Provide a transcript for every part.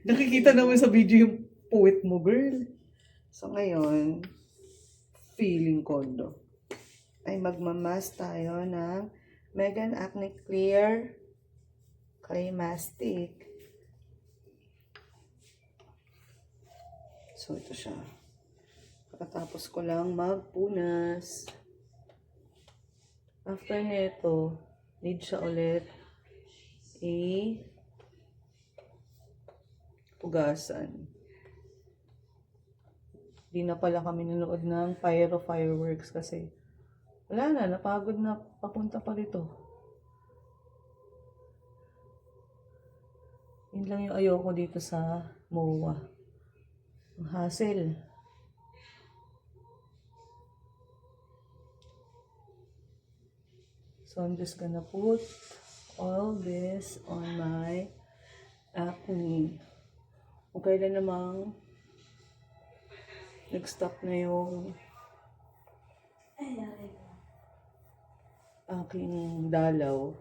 Nakikita naman sa video yung puwit mo, girl. So, ngayon, feeling kondo ay magmamas tayo ng Megan Acne Clear Clay Mastic. So, ito siya. Pagkatapos ko lang magpunas. After nito, need siya ulit pugasan. Di na pala kami nanood ng fireworks kasi wala na, napagod na papunta pa rito. Yun lang yung ayoko dito sa MOA. Ang hassle. So I'm just gonna put all this on my acne. Kung kailan namang nag-stop na yung aking dalaw,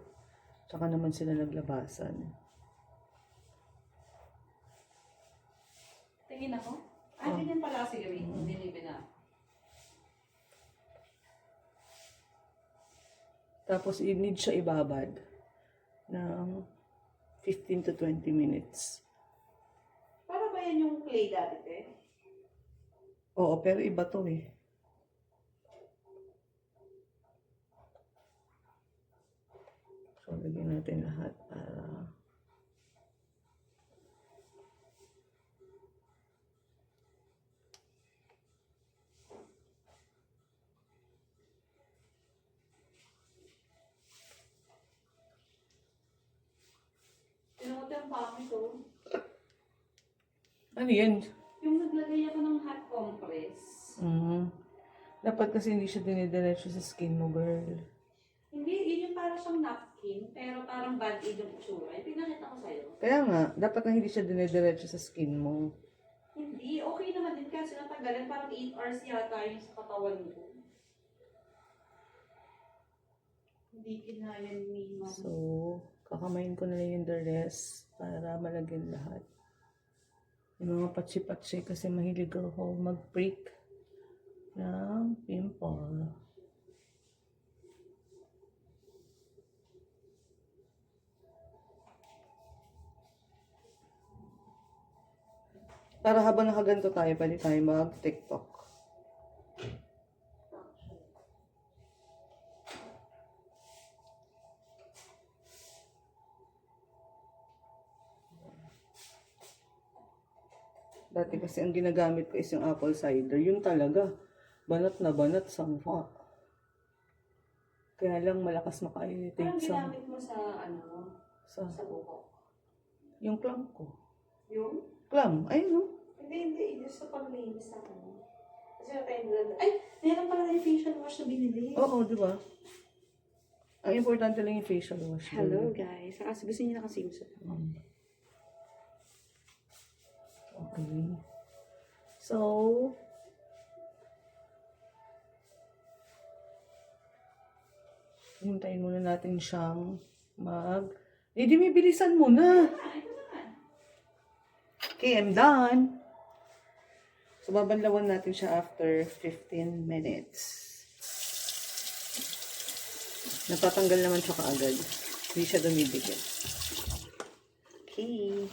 tsaka naman sila naglabasan. Tingin ako? Ay, ganyan pala kasi gawin. Nilibin na. Tapos, i-need siya ibabad ng 15 to 20 minutes. Para ba yan yung clay dati, te? Oo, pero iba to eh. So, lagyan natin lahat para Tinunod yung pangit ko. ano yan? Yung naglagay ako ng hot compress. Dapat kasi hindi siya dinidiretso sa skin mo, girl. Hindi, yun yung parang siyang napkin, pero parang band-aid yung itsura. Yung pinakita ko sa'yo. Kaya nga, dapat na hindi siya dinidiretso sa skin mo. Hindi, okay naman din kasi natagalan. Parang 8 hours yata yung sa katawan ko. Hindi kinayan ni Mama. So, kakamayin ko na lang yung the rest para malagyan lahat. Yung mga patsi-patsi kasi mahilig ako mag-prick ng pimple. Para habang nakaganto tayo, pwede tayo mag-TikTok. Dati kasi ang ginagamit ko is yung apple cider. Yun talaga. Banat na banat sa mukha. Kaya lang malakas maka-irritate Parang sa... ginamit mo sa sa buhok. Yung clam ko. Yung? Clam? Ayun no? Hindi. Just sa paglinis ako. Kasi na tayo nilagay. Ay! Meron pala tayong facial wash na binili. Oo, di ba? Ang importante lang yung facial wash. Hello guys. Kasi gusto niyo nakasimsot. Okay. So, hintayin muna natin siyang di may bilisan mo na. Okay, I'm done. So, babanlawan natin siya after 15 minutes. Natatanggal naman siya kaagad. Hindi siya dumidikit. Okay.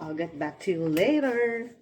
I'll get back to you later.